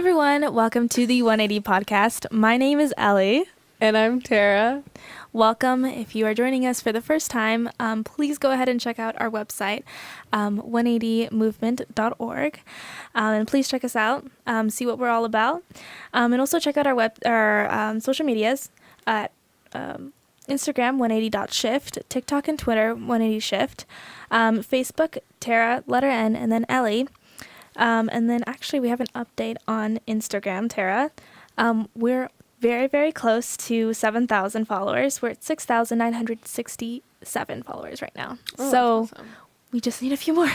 everyone. Welcome to the 180 podcast. My name is Ellie. And I'm Tara. Welcome. If you are joining us for the first time, please go ahead and check out our website, 180movement.org. And please check us out, see what we're all about. And also check out our social medias at Instagram, 180.shift, TikTok and Twitter, 180shift, Facebook, Tara, letter N, and then Ellie. And then actually we have an update on Instagram, Tara. We're very, very close to 7,000 followers. We're at 6,967 followers right now. Oh, So that's awesome. we just need a few more.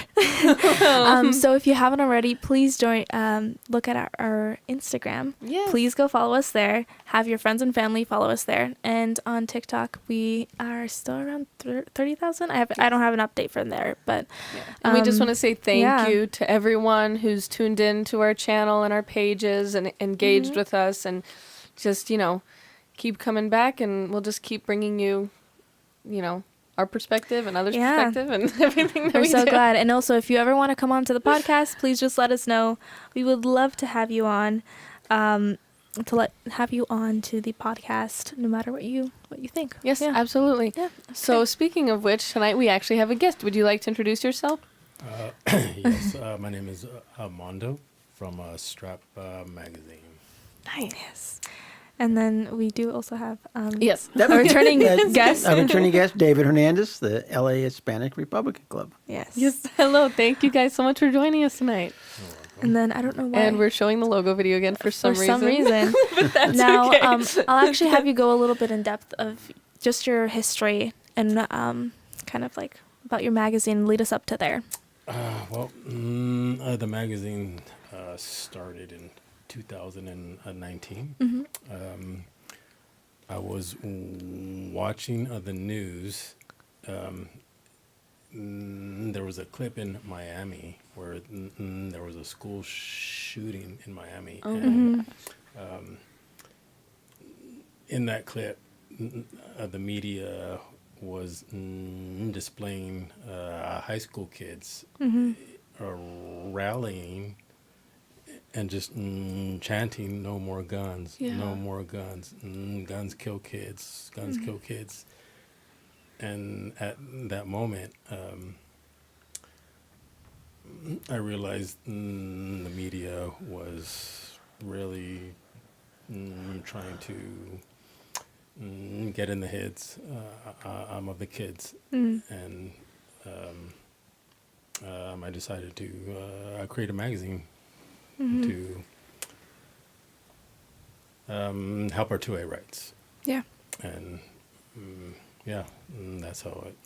So if you haven't already, please join. Look at our Instagram. Yes. Please go follow us there. Have your friends and family follow us there. And on TikTok, we are still around 30,000. I don't have an update from there, but Yeah. And we just want to say thank yeah. you to everyone who's tuned in to our channel and our pages and engaged with us, and just, keep coming back, and we'll just keep bringing you, our perspective and others' perspective and everything that we're we so do. glad. And also, if you ever want to come on to the podcast, please just let us know. We would love to have you on, have you on to the podcast, no matter what you think. Yes, Yeah. absolutely. Yeah. So speaking of which, tonight we actually have a guest. Would you like to introduce yourself? Yes, my name is Mondo from Strap Magazine. Nice. Yes. And then we do also have Yes. a returning guest. A returning guest, David Hernandez, the LA Hispanic Republican Club. Yes. Yes. Hello. Thank you guys so much for joining us tonight. And then I don't know why. And we're showing the logo video again for some reason. But that's now, okay. I'll actually have you go a little bit in depth of just your history and kind of like about your magazine. Lead us up to there. The magazine started in 2019. I was watching the news. There was a clip in Miami where there was a school shooting in Miami. And in that clip, the media was displaying high school kids rallying and just chanting, "No more guns, no more guns, guns kill kids, guns kill kids." And at that moment, I realized the media was really trying to get in the heads of the kids. And I decided to create a magazine to help our 2A rights. Yeah. And that's how it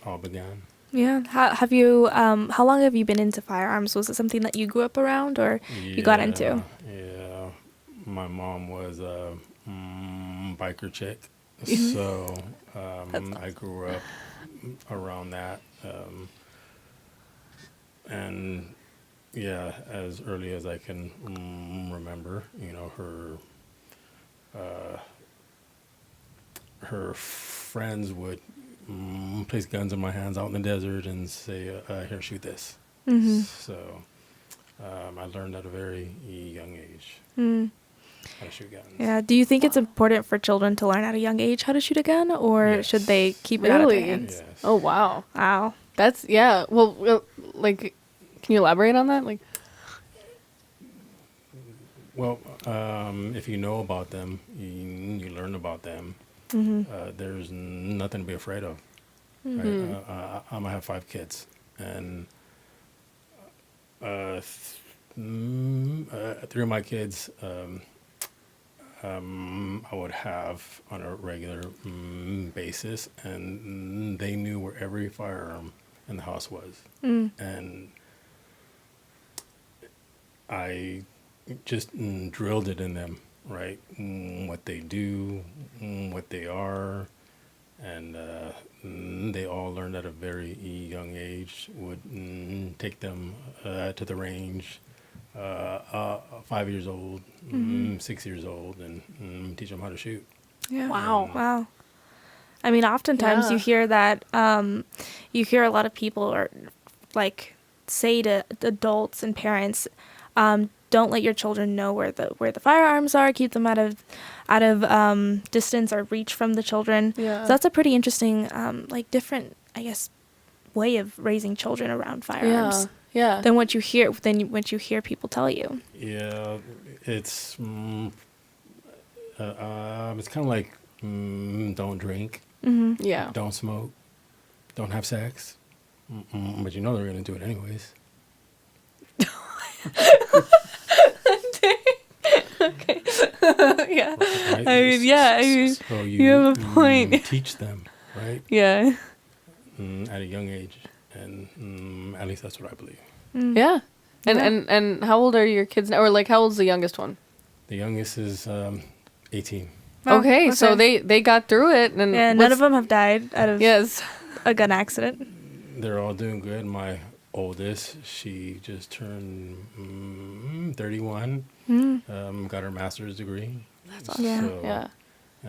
all began. Yeah. How long have you been into firearms? Was it something that you grew up around or you got into? Yeah. My mom was a biker chick, so I grew up around that. And as early as I can remember, her friends would place guns in my hands out in the desert and say, "Here, shoot this." So I learned at a very young age how to shoot guns. Yeah. Do you think it's important for children to learn at a young age how to shoot a gun, or Yes. should they keep it out of their Really? hands? Yes. Oh, wow. Wow. That's, yeah. Well, like, can you elaborate on that? Like, Well, if you know about them, you learn about them. There's nothing to be afraid of. Right? I'm gonna have 5 kids, and 3 of my kids I would have on a regular basis, and they knew where every firearm in the house was, and I just drilled it in them, right? What they do, what they are, and they all learned at a very young age. Would take them to the range, 5 years old, 6 years old, and teach them how to shoot. Yeah. Wow. Wow. I mean, oftentimes you hear that, you hear a lot of people or like say to adults and parents, don't let your children know where the firearms are. Keep them out of distance or reach from the children. Yeah. So that's a pretty interesting, different, I guess, way of raising children around firearms. Yeah. Than what you hear people tell you. Yeah, it's it's kind of like don't drink, Yeah. don't smoke, don't have sex, but you know they're going to do it anyways. Okay. Yeah. Right? I mean, yeah. I mean, So you have a point. Teach them, right, yeah. at a young age, and at least that's what I believe. Yeah. And, Yeah. and how old are your kids now? Or like, how old's the youngest one? The youngest is 18. Oh, okay, so they got through it, and Yeah, none of them have died out of Yes. a gun accident. They're all doing good. My oldest, she just turned 31. Got her master's degree. That's awesome. Yeah. Yeah.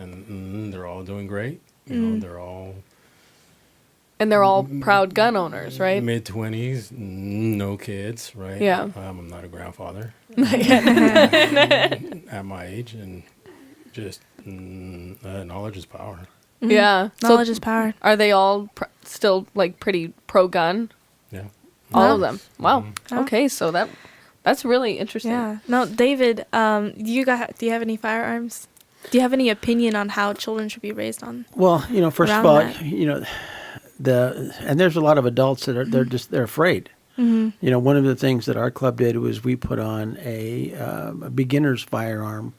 And they're all doing great. You know, they're all And they're all proud gun owners, right? mid-20s, no kids, right? Yeah. I'm not a grandfather Not yet. at my age, and just knowledge is power. Yeah. Knowledge So is power. are they all still like pretty pro-gun? Yeah. All Yeah. of them. Wow. Yeah. Okay, so that's really interesting. Yeah. No, David, do you have any firearms? Do you have any opinion on how children should be raised on? Well, first of Around all, that. and there's a lot of adults that are they're afraid. Mm-hmm. One of the things that our club did was we put on a beginner's firearm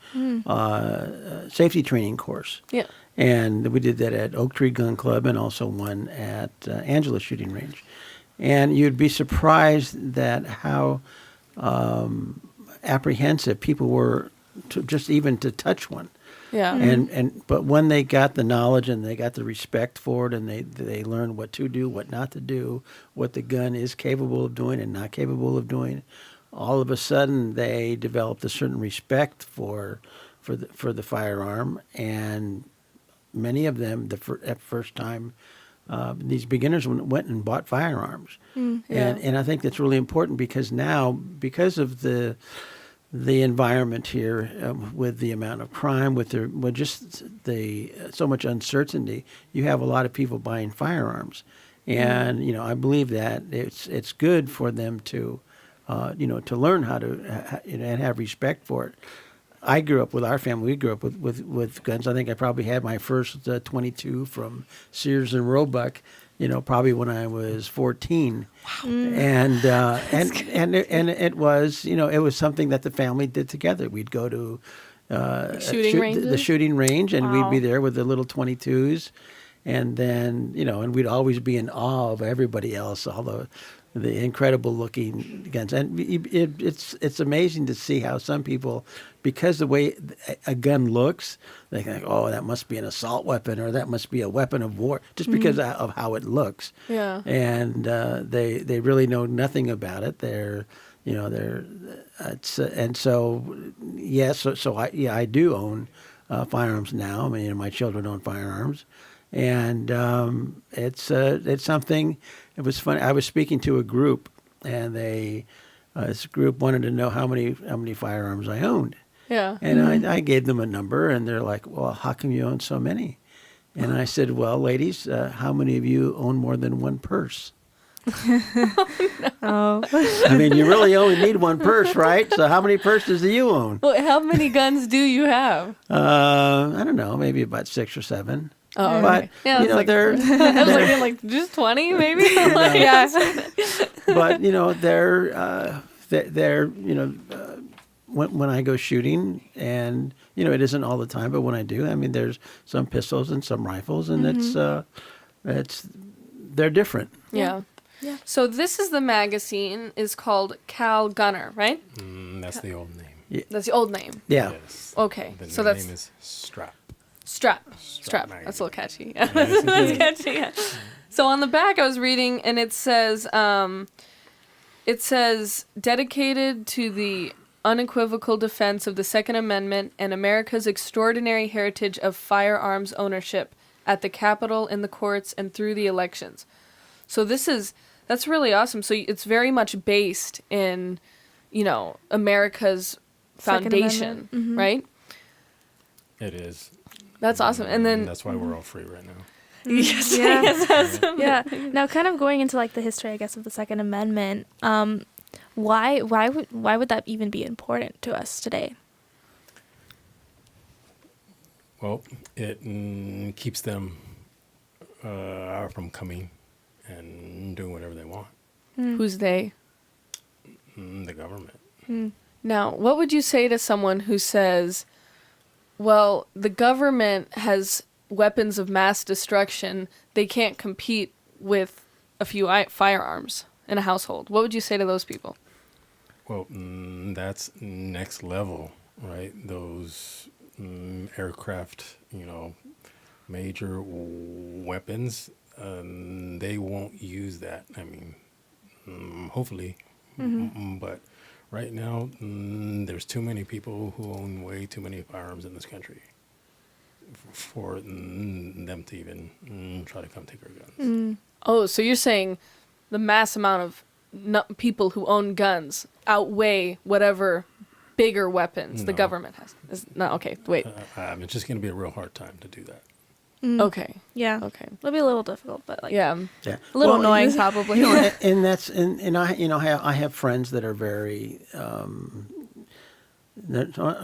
safety training course. Yeah. And we did that at Oak Tree Gun Club and also one at Angela Shooting Range. And you'd be surprised that how apprehensive people were to just even to touch one. Yeah. But when they got the knowledge and they got the respect for it, and they learned what to do, what not to do, what the gun is capable of doing and not capable of doing, all of a sudden they developed a certain respect for the firearm. And many of them, at first time, these beginners went and bought firearms. Yeah. And I think that's really important because now, because of the environment here, with the amount of crime, with just the so much uncertainty, you have a lot of people buying firearms, and I believe that it's good for them to to learn how to and have respect for it. I grew up with our family. We grew up with guns. I think I probably had my first .22 from Sears and Roebuck, probably when I was 14. Wow. And it was, it was something that the family did together. We'd go to Shooting ranges? the shooting range, and Wow. we'd be there with the little 22s, and then and we'd always be in awe of everybody else, all the incredible looking guns. And it's amazing to see how some people, because the way a gun looks, they think, oh, that must be an assault weapon, or that must be a weapon of war, just because of how it looks. Yeah. And they really know nothing about it. I do own firearms now. I mean, my children own firearms. And it's something. It was funny. I was speaking to a group, and this group wanted to know how many firearms I owned. Yeah. And I gave them a number, and they're like, "Well, how come you own so many?" And I said, "Well, ladies, how many of you own more than one purse?" Oh. I mean, you really only need one purse, right? So how many purses do you own? Well, how many guns do you have? I don't know, maybe about 6 or 7. Oh, But okay. Yeah, it's like, they're I was like just 20 maybe. Yeah. but they're when I go shooting, and it isn't all the time, but when I do, I mean, there's some pistols and some rifles, and they're different. Yeah. Yeah. So this is the magazine is called CALGUNR, right? That's the old name. That's the old name. Yeah. Yes. Okay. The So new that's name is Strap. Strap. Magazine. That's a little catchy. Yeah, that's catchy. Yeah. So on the back, I was reading, and it says dedicated to the unequivocal defense of the Second Amendment and America's extraordinary heritage of firearms ownership at the Capitol, in the courts, and through the elections. So that's really awesome. So it's very much based in, America's Second foundation, Amendment. right? It is. That's awesome. And then that's why we're all free right now. yes, Yeah. yes, awesome. Yeah. Now, kind of going into like the history, I guess, of the Second Amendment. Why would that even be important to us today? Well, it keeps them from coming and doing whatever they want. Who's they? The government. Now, what would you say to someone who says, well, the government has weapons of mass destruction, they can't compete with a few firearms in a household? What would you say to those people? Well, that's next level, right? Those aircraft, major weapons, they won't use that. I mean, hopefully. But right now, there's too many people who own way too many firearms in this country for them to even try to come take our guns. Oh, so you're saying the mass amount of people who own guns outweigh whatever bigger weapons the No. government has. No, okay, wait. It's just going to be a real hard time to do that. Okay, Yeah. okay. It'll be a little difficult, but like Yeah. Yeah. a little Well, annoying probably. and that's and I have friends that are very I'm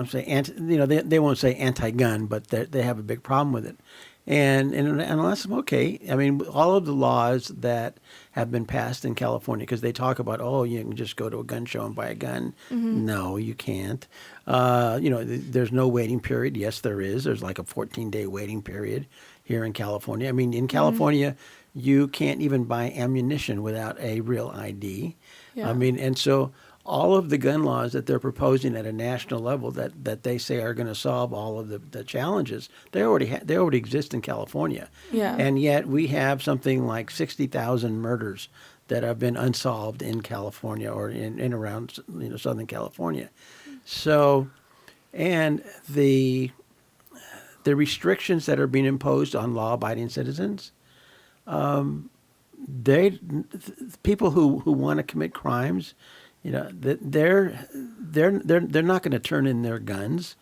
saying they won't say anti-gun, but they have a big problem with it, and unless okay, I mean all of the laws that have been passed in California, because they talk about you can just go to a gun show and buy a gun. No, you can't. There's no waiting period. Yes, there is. There's like a 14-day waiting period here in California. I mean, in California, you can't even buy ammunition without a real ID. Yeah. I mean, and so all of the gun laws that they're proposing at a national level that they say are going to solve all of the challenges, they already exist in California. Yeah. And yet we have something like 60,000 murders that have been unsolved in California or in around Southern California. So, and the restrictions that are being imposed on law-abiding citizens, people who want to commit crimes, they're not going to turn in their guns.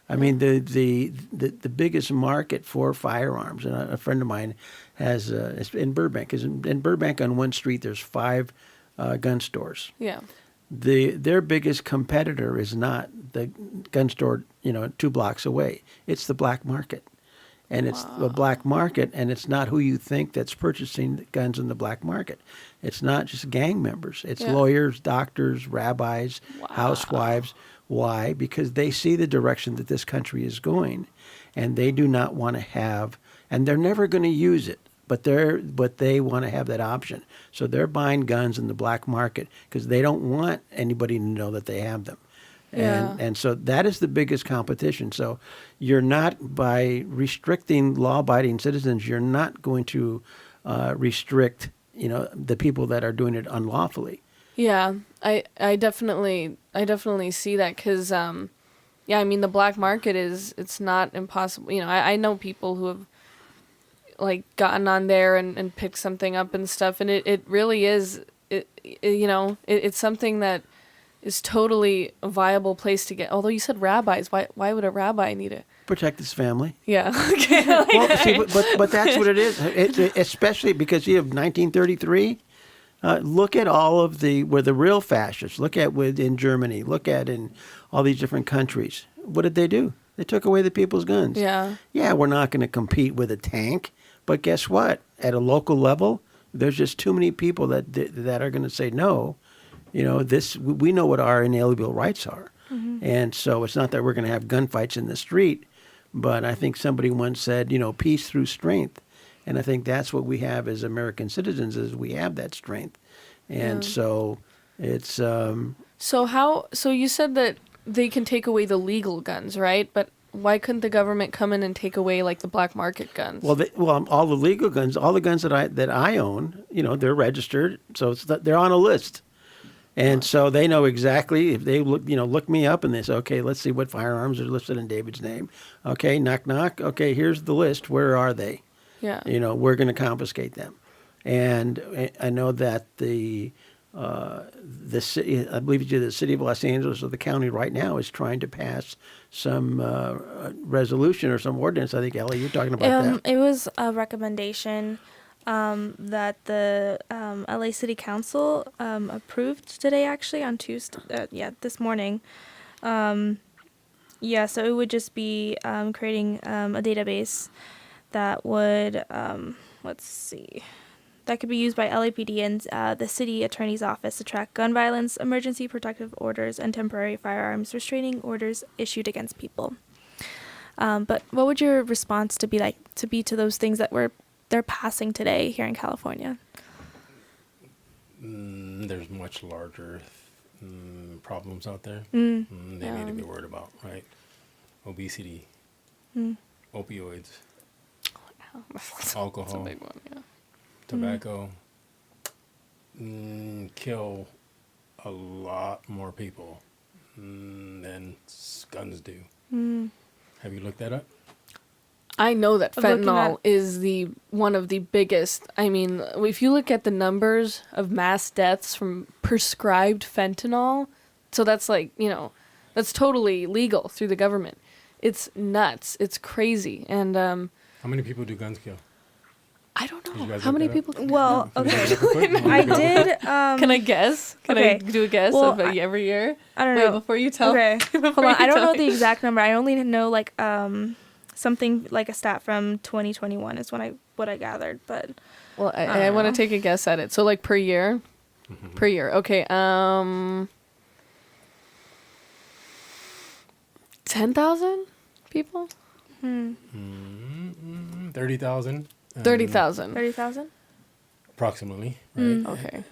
I mean, the biggest market for firearms, and a friend of mine has it's in Burbank. Because in Burbank on one street there's 5 gun stores. Yeah. Their biggest competitor is not the gun store 2 blocks away. It's the black market. And it's the black market, and it's not who you think that's purchasing guns in the black market. It's not just gang members. It's lawyers, doctors, rabbis, housewives. Why? Because they see the direction that this country is going, and they do not want to have, and they're never going to use it, but they want to have that option. So they're buying guns in the black market because they don't want anybody to know that they have them. And so that is the biggest competition. So you're not, by restricting law-abiding citizens, you're not going to restrict, the people that are doing it unlawfully. Yeah, I definitely see that because, I mean, the black market it's not impossible. I know people who have, like, gotten on there and picked something up and stuff, and it really is, it's something that is totally a viable place to get. Although you said rabbis, why would a rabbi need it? Protect his family. Yeah. Okay. Well, see, but that's what it is. Especially because you have 1933. Look at all of where the real fascists. Look at in Germany. Look at in all these different countries. What did they do? They took away the people's guns. Yeah. Yeah, we're not going to compete with a tank, but guess what? At a local level, there's just too many people that are going to say no. We know what our inalienable rights are. And so it's not that we're going to have gunfights in the street, but I think somebody once said, peace through strength. And I think that's what we have as American citizens, is we have that strength. And so it's... So you said that they can take away the legal guns, right? But why couldn't the government come in and take away, like, the black market guns? Well, all the legal guns, all the guns that I own, they're registered, so they're on a list. And so they know exactly, if they look me up and they say, okay, let's see what firearms are listed in David's name. Okay, knock, knock. Okay, here's the list. Where are they? Yeah. We're going to confiscate them. And I know that the the city, I believe the city of Los Angeles or the county right now is trying to pass some resolution or some ordinance. I think, Ellie, you're talking about that. It was a recommendation that the LA City Council approved today, actually, on Tuesday. This morning. So it would just be creating a database that would, that could be used by LAPD and the city attorney's office to track gun violence, emergency protective orders, and temporary firearms restraining orders issued against people. But what would your response to be to those things that they're passing today here in California? There's much larger problems out there. They need to be worried about, right? Obesity, opioids, alcohol, That's a big one, yeah. tobacco, kill a lot more people than guns do. Have you looked that up? I know that I'm looking fentanyl at- is one of the biggest. I mean, if you look at the numbers of mass deaths from prescribed fentanyl, so that's that's totally legal through the government. It's nuts. It's crazy. And How many people do guns kill? I don't you know. guys How look many that up? people? Well, Can you okay. look it up real quick? I did. Can I guess? Can okay. I do a guess Well, of every year? I don't Wait, know. before you tell. Okay. before Hold on. you I don't tell know me. the exact number. I only know something like a stat from 2021 is what I gathered. But Well, I want to take a guess at it. So per year? Per year. Okay. 10,000 people? 30,000. 30,000. 30,000. Approximately, right? Okay.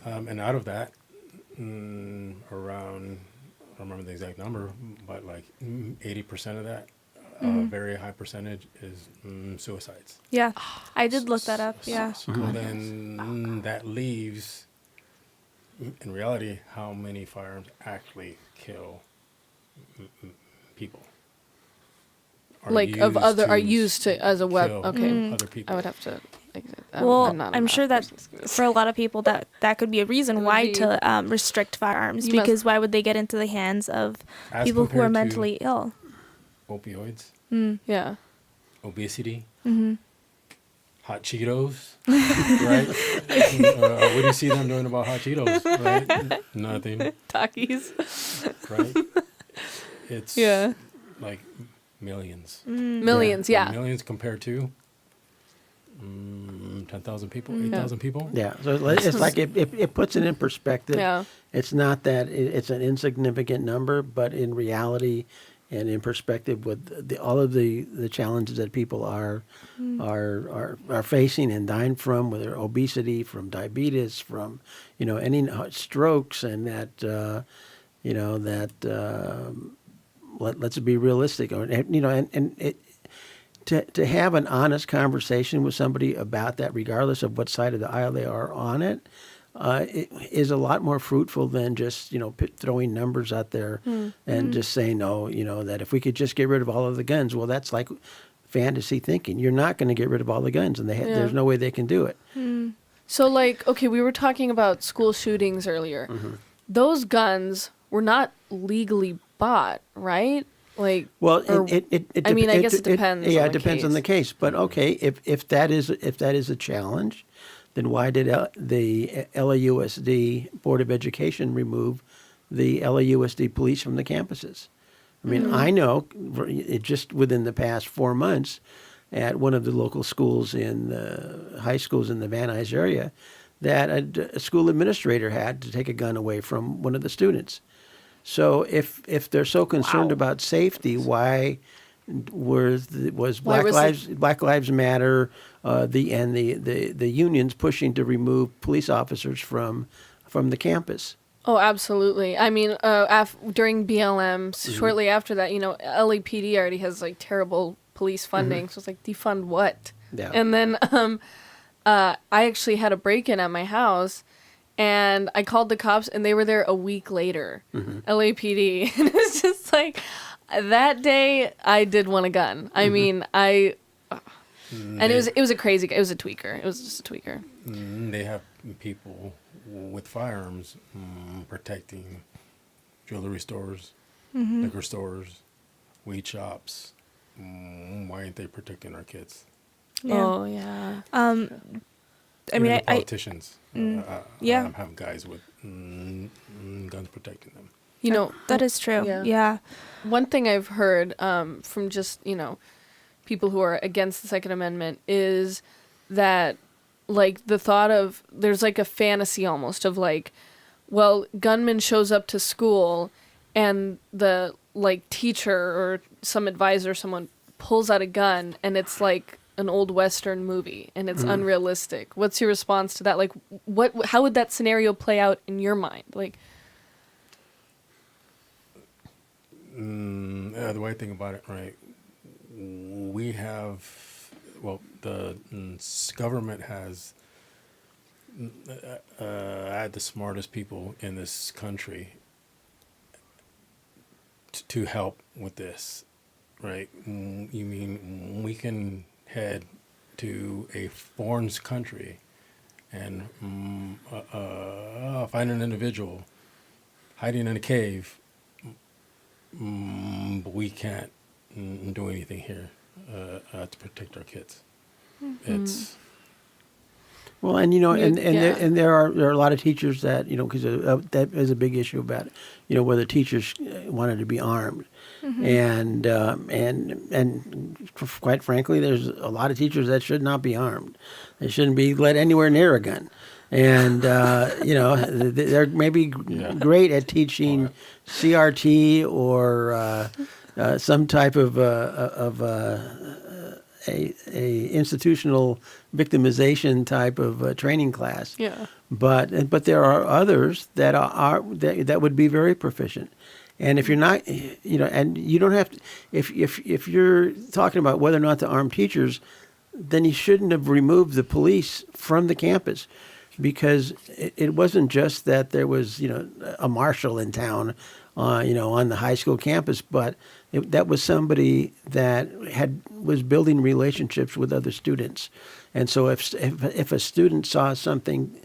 And out of that, around, I don't remember the exact number, but 80% of that, a very high percentage is suicides. Yeah, I did look that up. Yeah. So then that leaves, in reality, how many firearms actually kill people? Are used to as a weapon. kill Okay. other people. I would have to. Well, not a I'm math sure that person. for a lot of people that could be a reason would why be- to restrict firearms, You must- because why would they get into the hands of As people who are compared to mentally ill? opioids, Yeah. obesity, hot Cheetos, right? What do you see them doing about hot Cheetos? Right? Nothing, Takis. right? It's Yeah. like millions. Millions. Yeah. Millions compared to 10,000 people, 8,000 people. Yeah, so it's like it puts it in perspective. Yeah. It's not that it's an insignificant number, but in reality and in perspective with all of the challenges that people are facing and dying from, whether obesity, from diabetes, from any strokes, and that let's be realistic, and it. To have an honest conversation with somebody about that, regardless of what side of the aisle they are on it is a lot more fruitful than just throwing numbers out there and just saying that if we could just get rid of all of the guns. Well, that's like fantasy thinking. You're not going to get rid of all the guns, and there's no way they can do it. So okay, we were talking about school shootings earlier. Those guns were not legally bought, right? Well, I guess it depends. Yeah, on it depends on the case. But okay, if that is a challenge, then why did the LAUSD Board of Education remove the LAUSD police from the campuses? I mean, I know just within the past 4 months, at one of the local schools in the high schools in the Van Nuys area, that a school administrator had to take a gun away from one of the students. So if they're so concerned about safety, why was Black Lives Matter the unions pushing to remove police officers from the campus? Oh, absolutely. I mean, during BLM, shortly after that, LAPD already has terrible police funding, so it's defund what? Yeah. And then I actually had a break-in at my house. And I called the cops, and they were there a week later, LAPD. And it was just that day, I did want a gun. I mean, and it was a crazy guy. It was a tweaker. It was just a tweaker. They have people with firearms, protecting jewelry stores, liquor stores, weed shops. Why ain't they protecting our kids? Yeah. Oh yeah. I Even mean, the politicians yeah. have guys with guns protecting them. You know, that is true. Yeah. Yeah. one thing I've heard from just, people who are against the Second Amendment is that, like, the thought of, there's like a fantasy almost of like, well, gunman shows up to school and the, like, teacher or some advisor, someone pulls out a gun and it's like an old Western movie and it's unrealistic. What's your response to that? Like, how would that scenario play out in your mind? Like, The way I think about it, right, we have, the government has had the smartest people in this country to help with this, right? You mean we can head to a foreign country and find an individual hiding in a cave, but we can't do anything here to protect our kids. It's Well, and Yeah. there are a lot of teachers that because that is a big issue about it. Whether teachers wanted to be armed, and quite frankly, there's a lot of teachers that should not be armed. They shouldn't be let anywhere near a gun. And they're maybe great at teaching CRT or some type of a institutional victimization type of training class. yeah. But there are others that would be very proficient. And if you're not, and you don't have to, if you're talking about whether or not to arm teachers, then you shouldn't have removed the police from the campus, because it wasn't just that there was a marshal in town, on the high school campus, but that was somebody that was building relationships with other students. And so if a student saw something,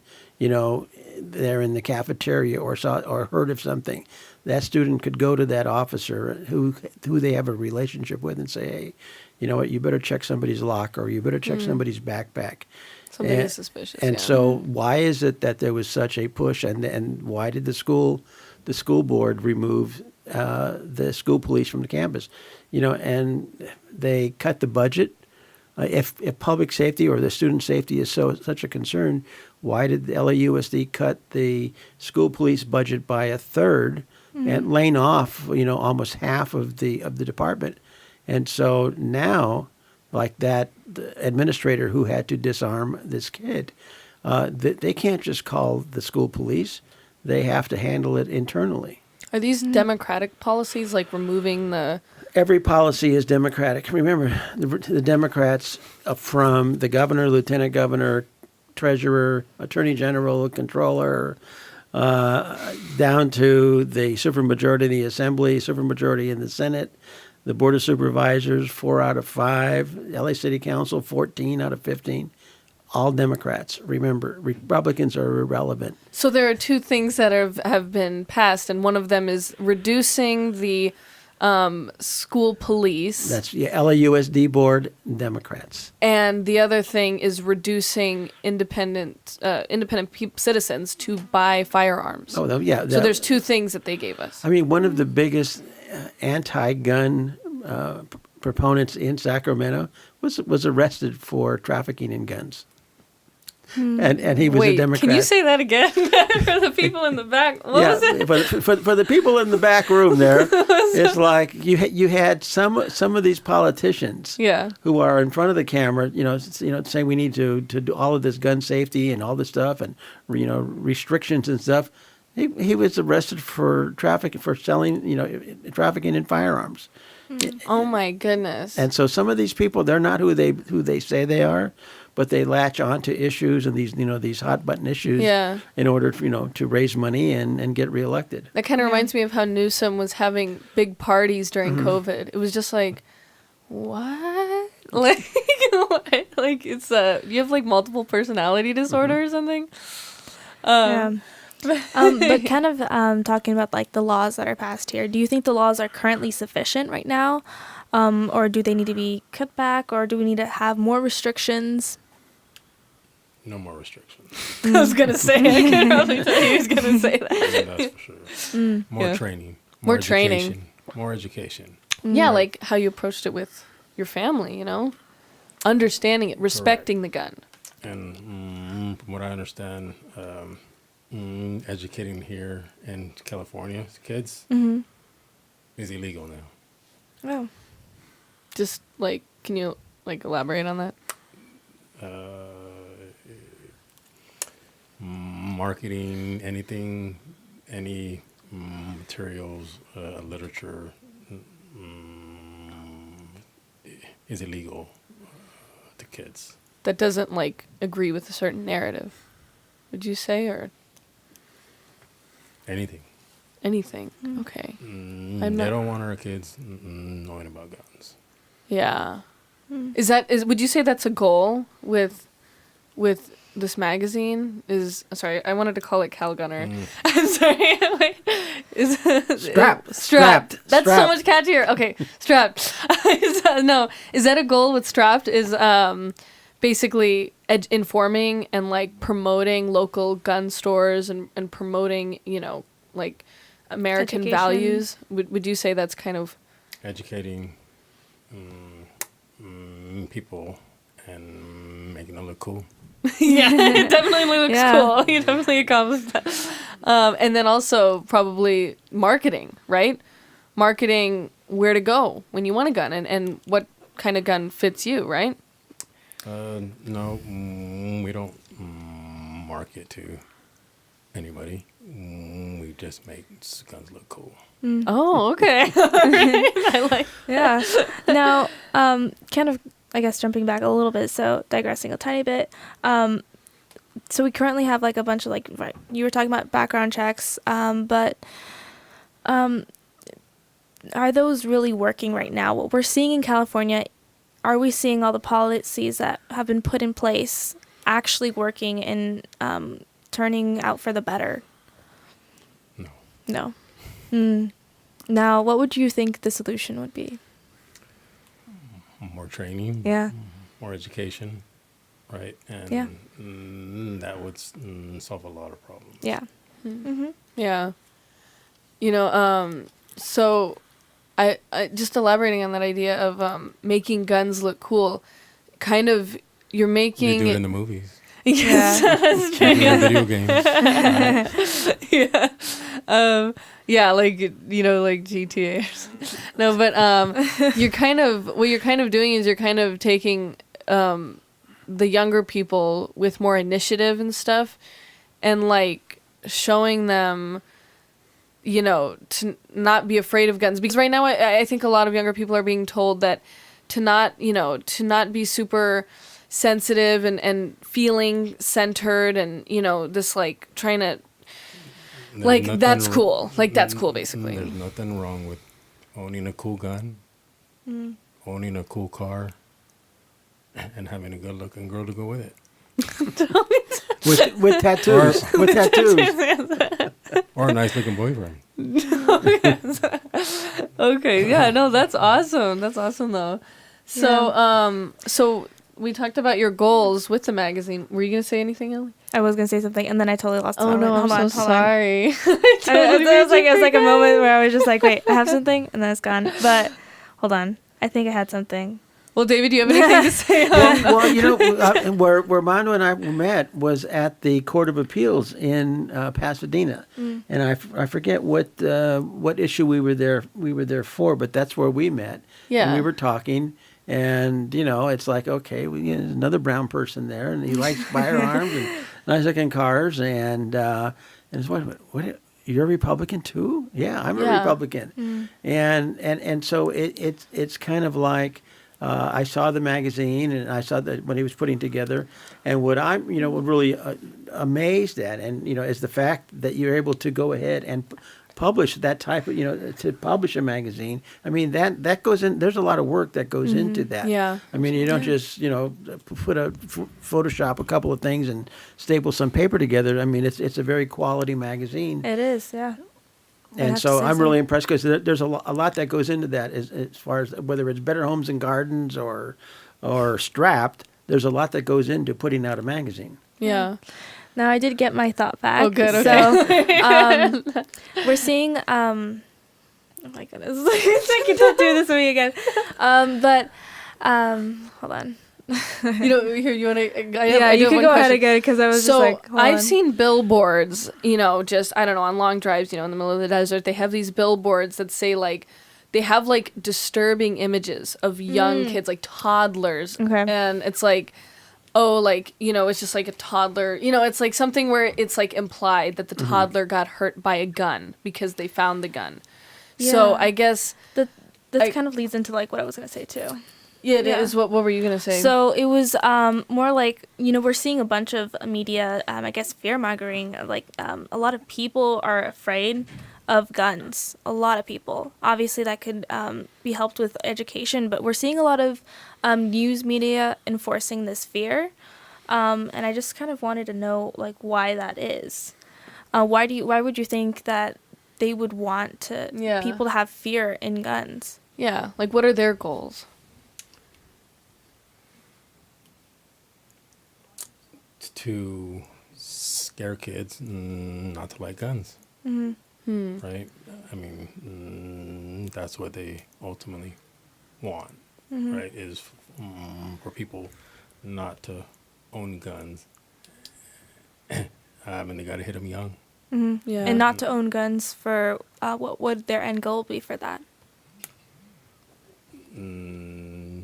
there in the cafeteria or heard of something, that student could go to that officer who they have a relationship with and say, hey, you know what, you better check somebody's locker, or you better check somebody's backpack. Something is suspicious. And yeah. so why is it that there was such a push, and why did the school board remove the school police from the campus? And they cut the budget. If public safety or the student safety is such a concern, why did the LAUSD cut the school police budget by a third and laying off almost half of the department? And so now, like that the administrator who had to disarm this kid, they can't just call the school police. They have to handle it internally. Are these democratic policies, like removing the... Every policy is democratic. Remember, the Democrats, from the governor, lieutenant governor, treasurer, attorney general, controller, down to the supermajority in the assembly, supermajority in the Senate, the board of supervisors, 4 out of 5, LA City Council, 14 out of 15, all Democrats. Remember, Republicans are irrelevant. So there are two things that have been passed, and one of them is reducing the school police. That's LAUSD board, Democrats. And the other thing is reducing independent citizens to buy firearms. Oh, yeah. So there's two things that they gave us. I mean, one of the biggest anti-gun proponents in Sacramento was arrested for trafficking in guns. And he was Wait, a Democrat. can you say that again for the people in the back? What was it? But for the people in the back room there, it's like you had some of these politicians Yeah. who are in front of the camera, saying we need to do all of this gun safety and all this stuff and restrictions and stuff. He was arrested for selling trafficking in firearms. Oh my goodness. And so some of these people, they're not who they say they are, but they latch on to issues and these hot button issues in order to raise money and get reelected. That kind of reminds me of how Newsom was having big parties during COVID. It was just like, what? Like, what? Like it's you have like multiple personality disorder or something. Yeah. But kind of talking about like the laws that are passed here, do you think the laws are currently sufficient right now? Or do they need to be cut back, or do we need to have more restrictions? No more restrictions. I was gonna say. I could probably tell he was gonna say that. Yeah, that's for sure. More Yeah. training. More training. education, more education. Yeah, like how you approached it with your family. Understanding it, respecting the gun. And from what I understand, educating here in California kids is illegal now. Oh. Just like, can you like elaborate on that? Marketing, anything, any materials, literature is illegal to kids. That doesn't like agree with a certain narrative, would you say, or Anything. anything? Okay. I'm They not- don't want our kids knowing about guns. Yeah. Would you say that's a goal with this magazine? Sorry, I wanted to call it CALGUNR. I'm sorry. Strapped. That's so Strapped. much catchier. Okay, Strapped. Is that a goal with Strapped? Is basically informing and like promoting local gun stores and promoting, like American Education. values? Would you say that's kind of Educating people and making them look cool. Yeah, it definitely looks Yeah. cool. You definitely accomplished that. And then also probably marketing, right? Marketing where to go when you want a gun and what kind of gun fits you, right? No, we don't market to anybody. We just make guns look cool. Oh, okay. All right. I like. Yeah. Now, kind of, I guess, jumping back a little bit, so digressing a tiny bit. So we currently have like a bunch of like, right, you were talking about background checks, but are those really working right now? What we're seeing in California, are we seeing all the policies that have been put in place actually working and turning out for the better? No. No. Now, what would you think the solution would be? More training. Yeah. More education, right? And Yeah. That would solve a lot of problems. Yeah. Mm-hmm. Yeah. So I just elaborating on that idea of making guns look cool. Kind of, you're They making do it in the movies. Yes, that's true. They do it in video games. Yeah. Yeah, like like GTA. Or something. No, but you're kind of what you're kind of doing is you're kind of taking the younger people with more initiative and stuff, and like showing them, to not be afraid of guns. Because right now, I think a lot of younger people are being told that to not be super sensitive and feeling centered and this like trying to. Like, There's that's nothing cool. Like, that's cool, basically. There's nothing wrong with owning a cool gun, owning a cool car, and having a good-looking girl to go with it. with tattoos. With tattoos. Or a nice-looking boyfriend. Okay, yeah, no, that's awesome. That's awesome, though. So, so we talked about your goals with the magazine. Were you going to say anything, Ellie? I was gonna say something, and then I totally lost. Oh, no, hold I'm on, so hold on. sorry. It was like a moment where I was just like, wait, I have something, and then it's gone. But hold on, I think I had something. Well, David, do you have anything to say? Well, where Mondo and I met was at the Court of Appeals in Pasadena, and I forget what issue we were there for, but that's where we met. Yeah. And we were talking, and it's like, okay, there's another brown person there, and he likes firearms and nice looking cars, and it's what. You're a Republican too? Yeah, I'm a Republican, and so it's kind of like. I saw the magazine, and I saw that when he was putting together, and what I'm, really amazed at, and is the fact that you're able to go ahead publish that type of, to publish a magazine, I mean, that goes in, there's a lot of work that goes into that. Yeah. I mean, you don't just, Photoshop a couple of things and staple some paper together. I mean, it's a very quality magazine. It is, yeah. I And have to so say I'm so. really impressed because there's a lot that goes into that as far as whether it's Better Homes and Gardens or Strapped. There's a lot that goes into putting out a magazine. Yeah. Now I did get my thought back. Oh, good, So we're seeing. Oh my goodness! I can't do this to me again. Hold on. You want to? Yeah, you can go ahead again because I was So just like, hold I've on. seen billboards, just, I don't know, on long drives, in the middle of the desert, they have these billboards that say like, they have like disturbing images of young kids, like toddlers. Okay. And it's like, oh, like, it's just like a toddler, it's like something where it's like implied that the toddler got hurt by a gun because they found the gun. So Yeah. I guess. That kind of leeds into like what I was gonna say too. Yeah, it Yeah. is. What were you going to say? So it was more like, we're seeing a bunch of media, I guess, fear-mongering. Like, a lot of people are afraid of guns. A lot of people. Obviously, that could be helped with education, but we're seeing a lot of news media enforcing this fear. And I just kind of wanted to know, like, why that is. Why would you think that they would want people to have fear in guns? Yeah, like what are their goals? To scare kids not to like guns, Mm-hmm. right? I mean, that's what they ultimately want, Mm-hmm. right? Is for people not to own guns, and they got to hit them young. Mm-hmm. Yeah. And not to own guns for what would their end goal be for that? Do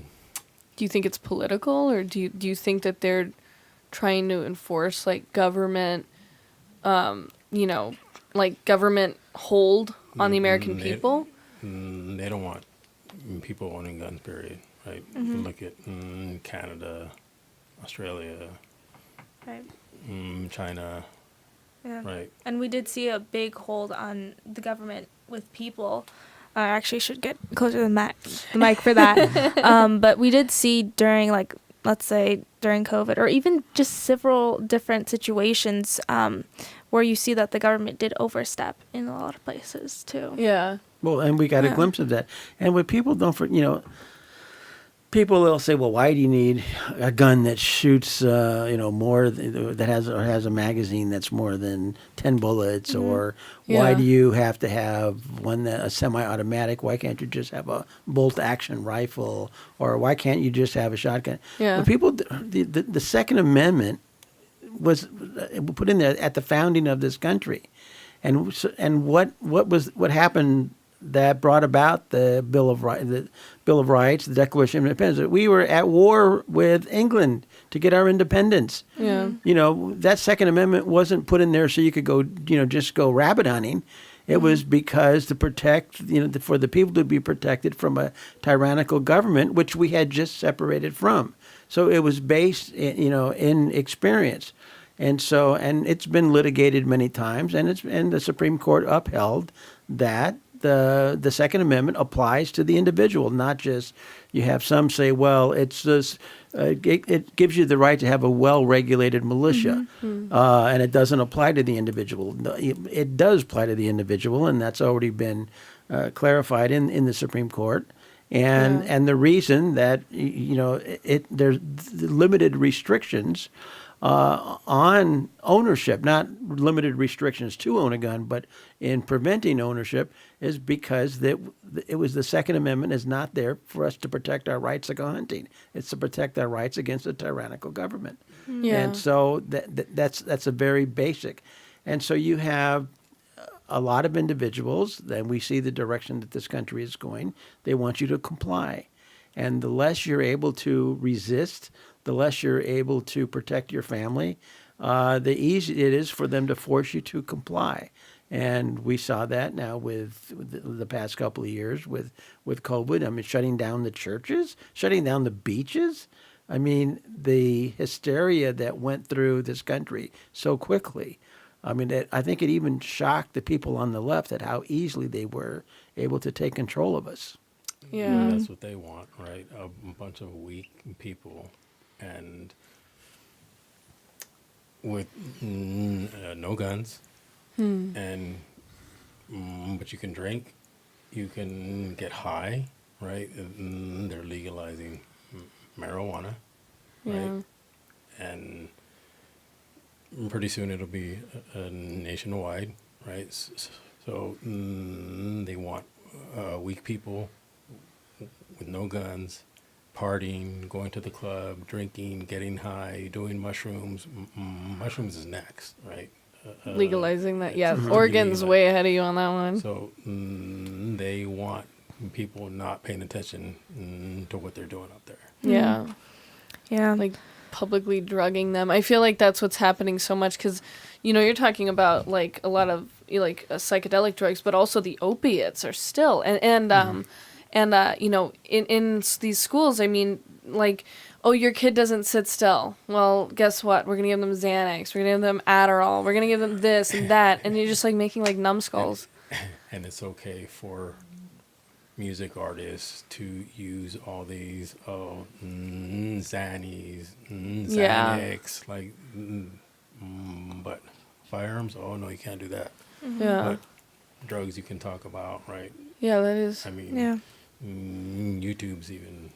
you think it's political, or do you think that they're trying to enforce like government, like government hold on the American people? They don't want people owning guns, period, right? Mm-hmm. Look at Canada, Australia, Right. China, Yeah. right? And we did see a big hold on the government with people. I actually should get closer to the mic for that. But we did see during, like, let's say during COVID, or even just several different situations where you see that the government did overstep in a lot of places too. Yeah. Well, and we got a Yeah. glimpse of that. And what people don't, people will say, well, why do you need a gun that shoots, more, that has a magazine that's more than 10 bullets? Or why Yeah. do you have to have a semi-automatic? Why can't you just have a bolt-action rifle? Or why can't you just have a shotgun? Yeah. But people, the Second Amendment was put in there at the founding of this country. And what happened that brought about the Bill of Rights, the Declaration of Independence? We were at war with England to get our independence. Yeah. That Second Amendment wasn't put in there so you could go, just go rabbit hunting. It was because to protect, for the people to be protected from a tyrannical government, which we had just separated from. So it was based, in experience. And it's been litigated many times, and the Supreme Court upheld that the Second Amendment applies to the individual, not just, you have some say, well, it's this, it gives you the right to have a well-regulated militia, and it doesn't apply to the individual. No, it does apply to the individual, and that's already been clarified in the Supreme Court. And the reason that, there's limited restrictions on ownership, not limited restrictions to own a gun, but in preventing ownership, is because it was the Second Amendment is not there for us to protect our rights to go hunting. It's to protect our rights against a tyrannical government. Yeah. And so that's a very basic. And so you have a lot of individuals, and we see the direction that this country is going. They want you to comply. And the less you're able to resist, the less you're able to protect your family, the easier it is for them to force you to comply. And we saw that now with the past couple of years with COVID. I mean, shutting down the churches, shutting down the beaches. I mean, the hysteria that went through this country so quickly I mean, I think it even shocked the people on the left at how easily they were able to take control of us. Yeah. That's what they want, right? A bunch of weak people, and with no guns, and but you can drink, you can get high, right? And they're legalizing marijuana, Yeah. right? And pretty soon it'll be nationwide, right? So they want weak people with no guns, partying, going to the club, drinking, getting high, doing mushrooms. Mushrooms is next, right? Legalizing that. Yeah. it's Oregon's legalized. way ahead of you on that one. So they want people not paying attention to what they're doing up there. Yeah. Yeah. Like publicly drugging them. I feel like that's what's happening so much because, you know, you're talking about like a lot of like psychedelic drugs, but also the opiates are still and you know, in these schools, I mean, like, oh, your kid doesn't sit still. Well, guess what? We're gonna give them Xanax. We're gonna give them Adderall. We're gonna give them this and that, and you're just like making like numbskulls. And it's okay for music artists to use all these Xannies, Yeah. Xanax, like, but firearms, oh no, you can't do that. Yeah. But drugs you can talk about, right? Yeah, that is. I mean, Yeah. YouTube's even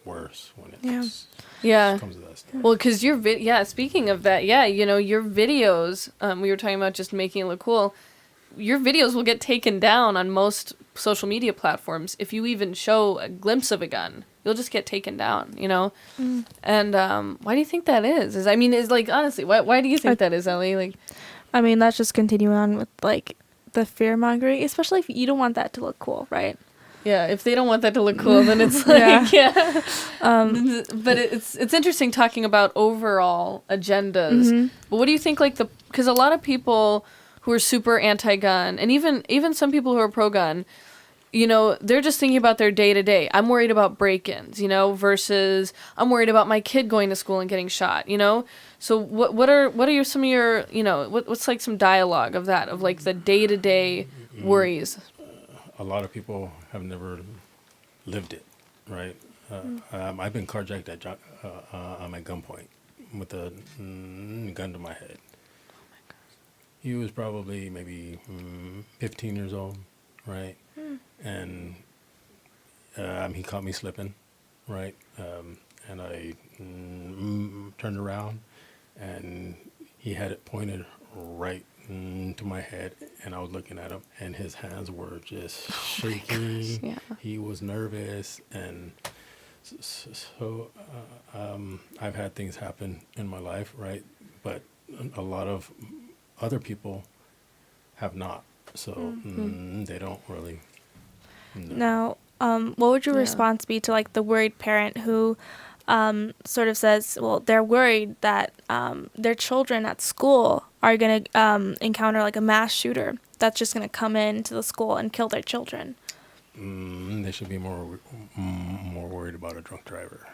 worse when it Yeah. comes to that stuff. Well, because speaking of that, you know, your videos, we were talking about just making it look cool. Your videos will get taken down on most social media platforms. If you even show a glimpse of a gun, you'll just get taken down, you know? And why do you think that is? I mean, is like, honestly, why do you think that is, Ellie? Like, I mean, that's just continuing on with like the fear mongering, especially if you don't want that to look cool, right? yeah, if they don't want that to look cool, then it's like, yeah. But it's interesting talking about overall agendas. But what do you think, like, because a lot of people who are super anti-gun, and even some people who are pro-gun, you know, they're just thinking about their day-to-day. I'm worried about break-ins, you know, versus I'm worried about my kid going to school and getting shot, you know? So what are some of your, you know, what's like some dialogue of that, of like the day-to-day worries? A lot of people have never lived it, right? I've been carjacked at my gunpoint with a gun to my head. He was probably maybe 15 years old, right? And he caught me slipping, right? And I turned around, and he had it pointed right to my head, and I was looking at him, and his hands were just shaking. Yeah. He was nervous, and so I've had things happen in my life, right? But a lot of other people have not, so they don't really know. Now, what would your Yeah. response be to like the worried parent who sort of says, well, they're worried that their children at school are going to encounter like a mass shooter that's just going to come into the school and kill their children? They should be more worried about a drunk driver.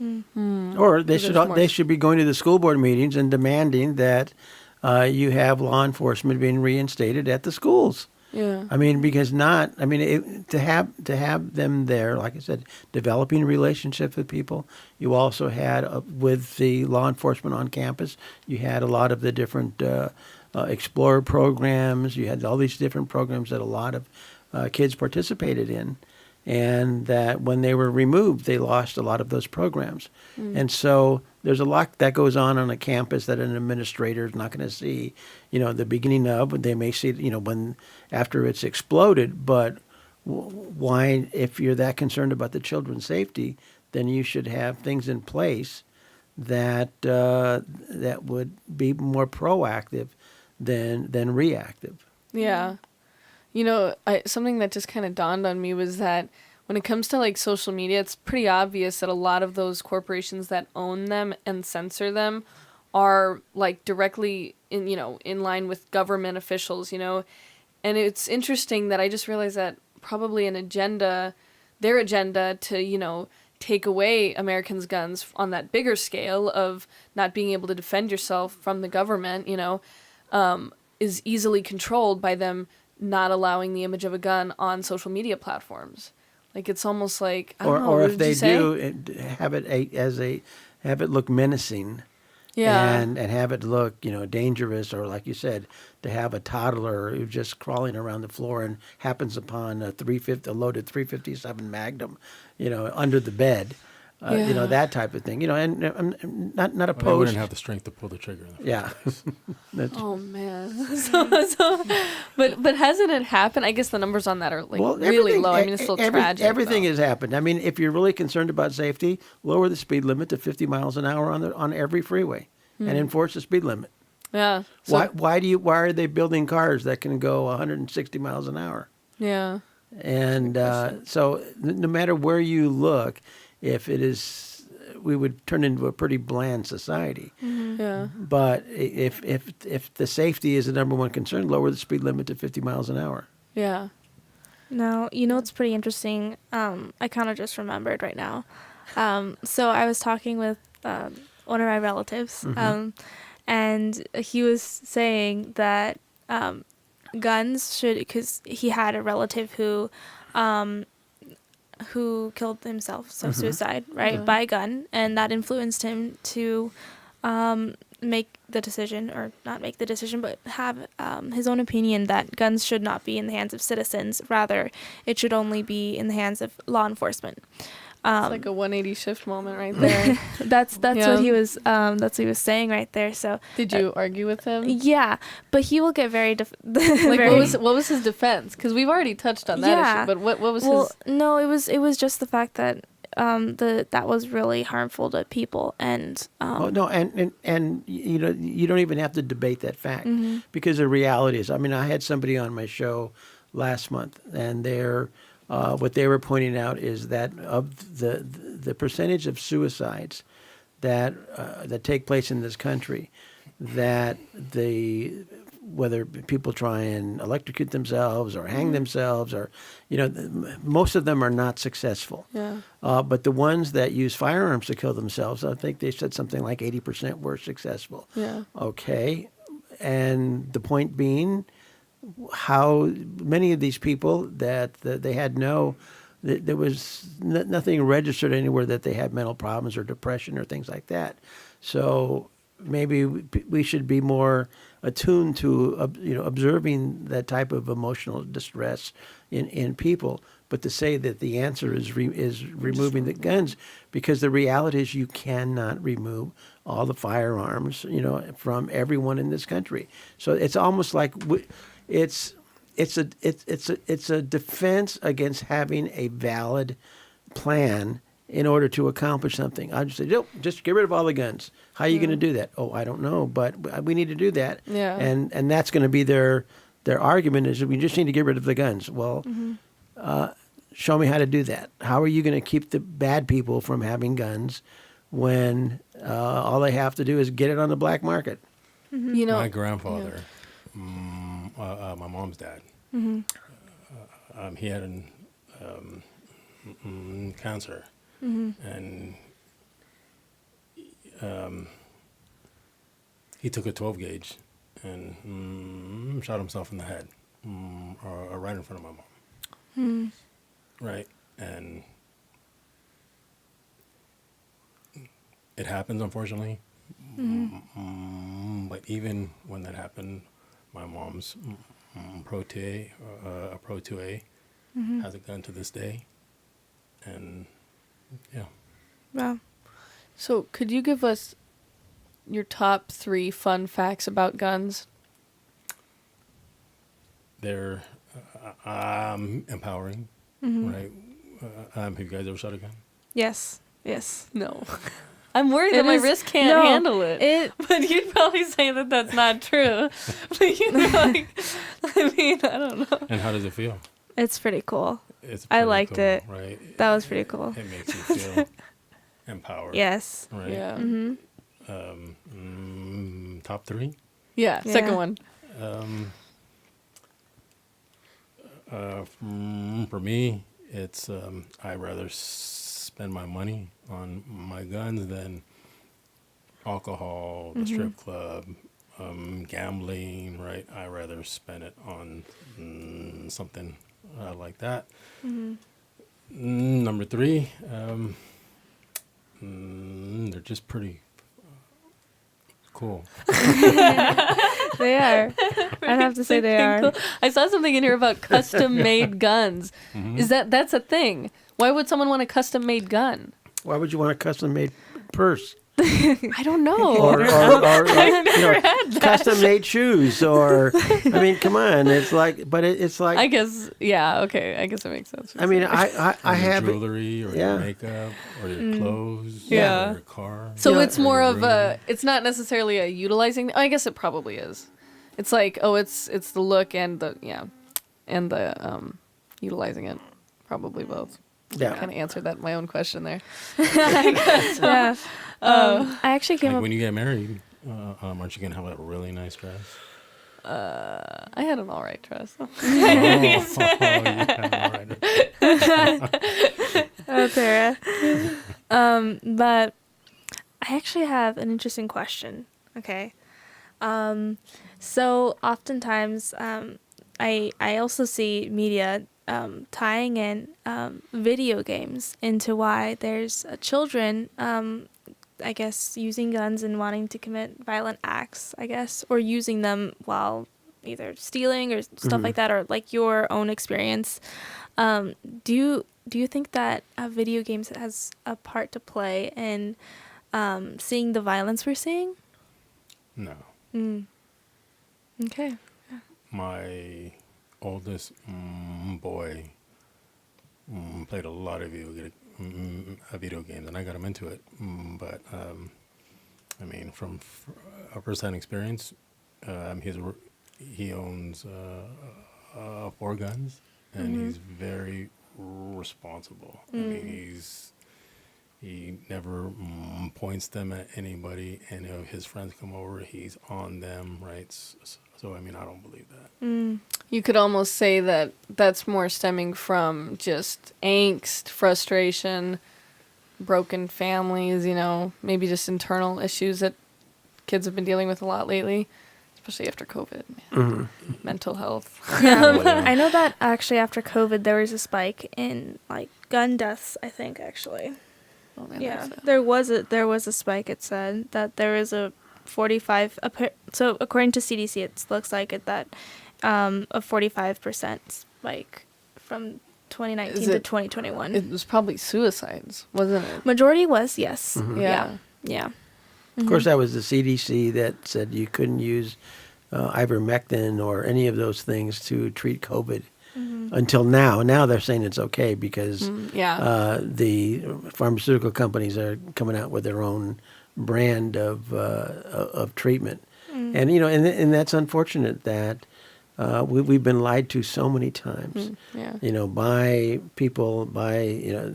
Or they should be going to the school board meetings and demanding that you have law enforcement being reinstated at the schools. Yeah. I mean, to have them there, like I said, developing relationships with people. You also had with the law enforcement on campus, you had a lot of the different Explorer programs. You had all these different programs that a lot of kids participated in, and that when they were removed, they lost a lot of those programs. And so there's a lot that goes on a campus that an administrator is not going to see, you know, the beginning of. They may see, you know, when after it's exploded. But why, if you're that concerned about the children's safety, then you should have things in place that that would be more proactive than reactive. Yeah. You know, something that just kind of dawned on me was that when it comes to like social media, it's pretty obvious that a lot of those corporations that own them and censor them are like directly in line with government officials, you know. And it's interesting that I just realized that probably their agenda to, you know, take away Americans' guns on that bigger scale of not being able to defend yourself from the government, you know, is easily controlled by them not allowing the image of a gun on social media platforms. Like, it's almost like, I don't know, or what if did you they say? do, have it look menacing. Yeah. And have it look, dangerous, or like you said, to have a toddler who's just crawling around the floor and happens upon a loaded 357 Magnum, under the bed, Yeah. that type of thing, and I'm not Well, they opposed. wouldn't have the strength to pull the trigger. In the Yeah. first place. That's, Oh man. But hasn't it happened? I guess the numbers on that are like really everything- low. I mean, it's still tragic. Everything though. has happened. I mean, if you're really concerned about safety, lower the speed limit to 50 miles an hour on every freeway, and enforce the speed limit. Yeah. So, Why are they building cars that can go 160 miles an hour? Yeah. And so no matter where you look, if it is, we would turn into a pretty bland society. Yeah. But if the safety is the number one concern, lower the speed limit to 50 miles an hour. Yeah. Now, it's pretty interesting. I kind of just remembered right now. So I was talking with one of my relatives, and he was saying that guns should, because he had a relative who killed himself, so suicide, right, by a gun, and that influenced him to make the decision, or not make the decision, but have his own opinion that guns should not be in the hands of citizens. Rather, it should only be in the hands of law enforcement. It's like a 180 shift moment right there. That's Yeah. what he was saying right there. So Did you argue with him? yeah, but he will get very Like, very, what was his defense? Because we've already touched on that Yeah. issue. But what was well, his? no, it was just the fact that that was really harmful to people, and Oh no, and you don't even have to debate that fact, because the reality is, I mean, I had somebody on my show last month, and what they were pointing out is that of the percentage of suicides that take place in this country, that whether people try and electrocute themselves or hang themselves, or most of them are not successful. Yeah. But the ones that use firearms to kill themselves, I think they said something like 80% were successful. Yeah. Okay, and the point being, how many of these people that they had there was nothing registered anywhere that they had mental problems or depression or things like that. So maybe we should be more attuned to observing that type of emotional distress in people. But to say that the answer is removing the guns, because the reality is you cannot remove all the firearms from everyone in this country. So it's almost like it's a defense against having a valid plan in order to accomplish something. I just say, nope, just get rid of all the guns. How are you going to do that? Oh, I don't know, but we need to do that. Yeah. And that's going to be their argument, is that we just need to get rid of the guns. Well, show me how to do that. How are you going to keep the bad people from having guns when all they have to do is get it on the black market? My grandfather, my mom's dad, he had cancer, and he took a 12 gauge and shot himself in the head, right in front of my mom. Right, and it happens, unfortunately. But even when that happened, my mom's Pro 2A has a gun to this day, and yeah. wow. So, could you give us your top 3 fun facts about guns? They're empowering, right? Have you guys ever shot a gun? Yes. No. I'm worried It that my is- wrist can't no, handle it. But you'd probably say that that's not true. But I mean, I don't know. And how does it feel? It's pretty cool. It's I pretty liked cool, it. right? That was pretty cool. It makes you feel empowered. Yes. Right. Yeah. Top 3. Yeah. Yeah. Second one. For me, it's I'd rather spend my money on my guns than alcohol, the strip club, gambling, right? I rather spend it on something like that. Number three, they're just pretty cool. They are. I'd have to say they are. Cool. I saw something in here about custom-made guns. Is that's a thing? Why would someone want a custom-made gun? Why would you want a custom-made purse? I don't know. Or custom-made shoes? Or, I mean, come on. It's like, but it's like. I guess, yeah, okay. I guess it makes sense. I mean, I Or have. your jewelry, or Yeah. your makeup, or your clothes, Yeah. or your car. So Yeah. it's more Or of your a, room. it's not necessarily a utilizing, I guess it probably is. It's like, oh, it's the look and the, utilizing it. Probably both. Yeah. Kind of answered that my own question there. Yeah. I actually came Like up. when you get married, aren't you gonna have a really nice dress? I had an all right dress. Yeah, all right. Oh, Tara. But I actually have an interesting question. Okay. So oftentimes, I also see media tying in video games into why there's children, I guess, using guns and wanting to commit violent acts, I guess, or using them while either stealing or stuff like that, or like your own experience. Do you think that video games has a part to play in seeing the violence we're seeing? No, Okay. my oldest boy played a lot of video games, and I got him into it. But I mean, from a first-hand experience, he owns 4 guns, and he's very responsible. I mean, he never points them at anybody, and if his friends come over, he's on them, right? So I mean, I don't believe that. You could almost say that that's more stemming from just angst, frustration, broken families, maybe just internal issues that kids have been dealing with a lot lately, especially after COVID, man. Mental health. Yeah. I know that actually after COVID there was a spike in like gun deaths, I think actually. Oh, man, Yeah. that's sad. There was a spike. It said that there is a 45 so according to CDC it looks like that a 45% spike from 2019 Is to it- 2021. It was probably suicides, wasn't it? Majority was yes. Yeah. Yeah. Of course, that was the CDC that said you couldn't use ivermectin or any of those things to treat COVID until now. Now they're saying it's okay because Yeah. the pharmaceutical companies are coming out with their own brand of treatment, and and that's unfortunate that we've been lied to so many times. Yeah. By people, by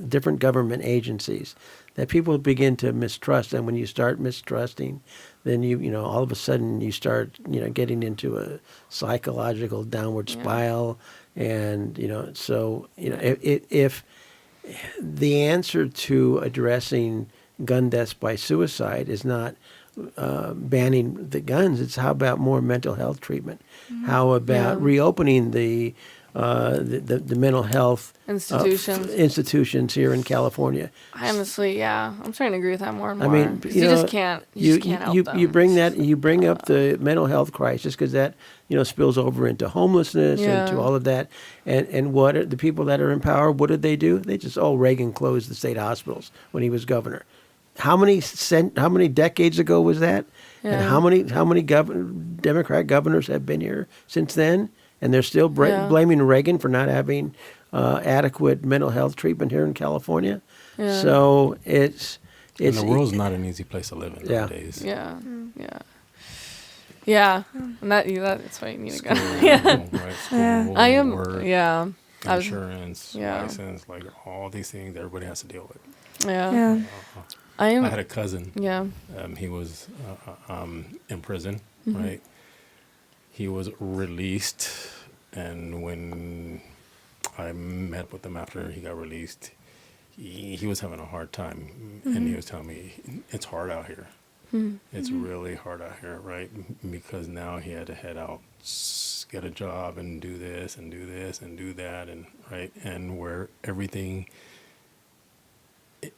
different government agencies, that people begin to mistrust. And when you start mistrusting, then you all of a sudden you start getting into a psychological downward spiral. And so if the answer to addressing gun deaths by suicide is not banning the guns, it's how about more mental health treatment? How about reopening the mental health institutions here in California? Honestly, yeah. I'm starting to agree with that more and I more. mean, 'Cause you just can't help them. you bring up the mental health crisis because that spills over into homelessness and to Yeah. all of that. And what are the people that are in power? What did they do? They just Reagan closed the state hospitals when he was governor. How many decades ago was that? And Yeah. how many Democrat governors have been here since then? And they're still blaming Reagan for not having adequate mental health treatment here in California. Yeah. So it's And the world's not an easy place to live in nowadays. Yeah. Yeah. And that's why you need a School, gun. Yeah. right? School, I am. work, Yeah. insurance, Yeah. license, like all these things everybody has to deal with. Yeah. Yeah. I am. I had a cousin. Yeah. He was in prison, right? He was released, and when I met with him after he got released, he was having a hard time, and he was telling me it's hard out here. It's really hard out here, right? Because now he had to head out, get a job, and do this and do this and do that, and right, and where everything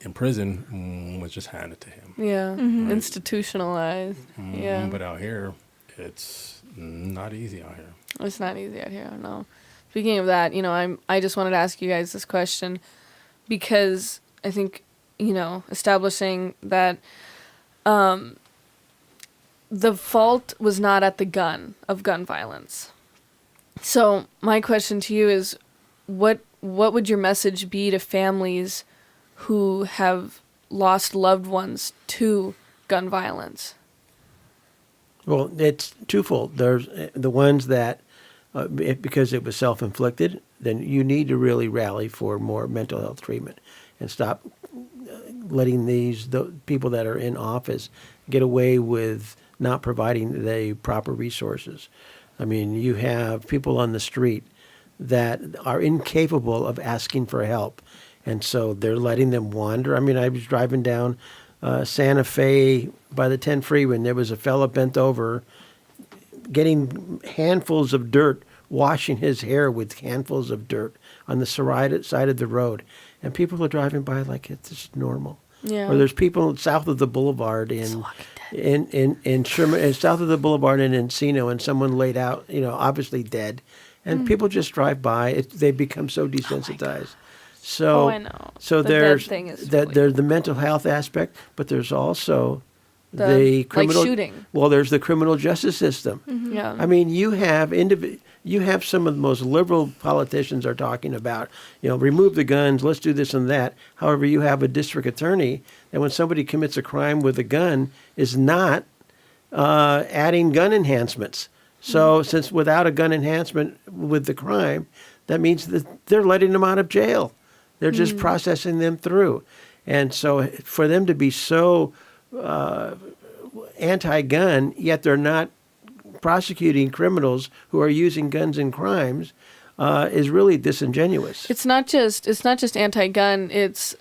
in prison was just handed to him. Yeah. Mm-hmm. Institutionalized. Yeah. But out here, it's not easy out here. It's not easy out here, no. Speaking of that, I just wanted to ask you guys this question because I think, establishing that the fault was not at the gun violence. So my question to you is, what would your message be to families who have lost loved ones to gun violence? Well, it's twofold. There's the ones that, because it was self-inflicted, then you need to really rally for more mental health treatment and stop letting the people that are in office get away with not providing the proper resources. I mean, you have people on the street that are incapable of asking for help, and so they're letting them wander. I mean, I was driving down Santa Fe by the 10 freeway, and there was a fella bent over getting handfuls of dirt, washing his hair with handfuls of dirt on the side of the road. And people are driving by like it's just normal. Yeah. Or there's people south of the boulevard in Sherman, south of the boulevard in Encino, and someone laid out, obviously dead. And people just drive by. They become so desensitized. So, I know. So The there's dead thing is there's the mental health aspect, but there's also the criminal, like shooting. Well, there's the criminal justice system. Yeah. I mean, you have some of the most liberal politicians are talking about, remove the guns, let's do this and that. However, you have a district attorney that when somebody commits a crime with a gun is not adding gun enhancements. So since without a gun enhancement with the crime, that means that they're letting them out of jail. They're just processing them through. And so for them to be so anti-gun, yet they're not prosecuting criminals who are using guns in crimes, is really disingenuous. It's not just anti-gun. It's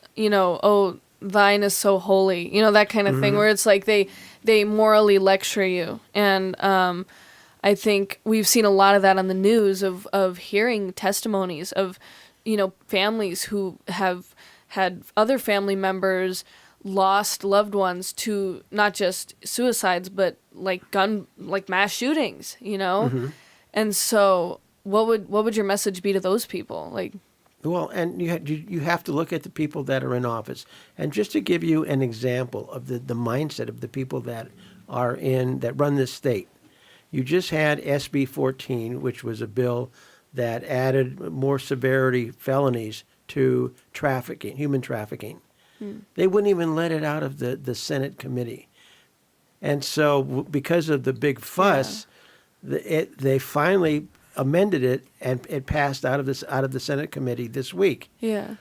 thine is so holy. That kind of thing where it's like they morally lecture you. And I think we've seen a lot of that on the news of hearing testimonies of families who have had other family members lost loved ones to not just suicides but like mass shootings, and so what would your message be to those people? Well, and you have to look at the people that are in office, and just to give you an example of the mindset of the people that run this state, you just had SB 14, which was a bill that added more severity felonies to trafficking, human trafficking. They wouldn't even let it out of the Senate committee. And so because of the big fuss, they finally amended it, and it passed out of the Senate committee this week. Yeah.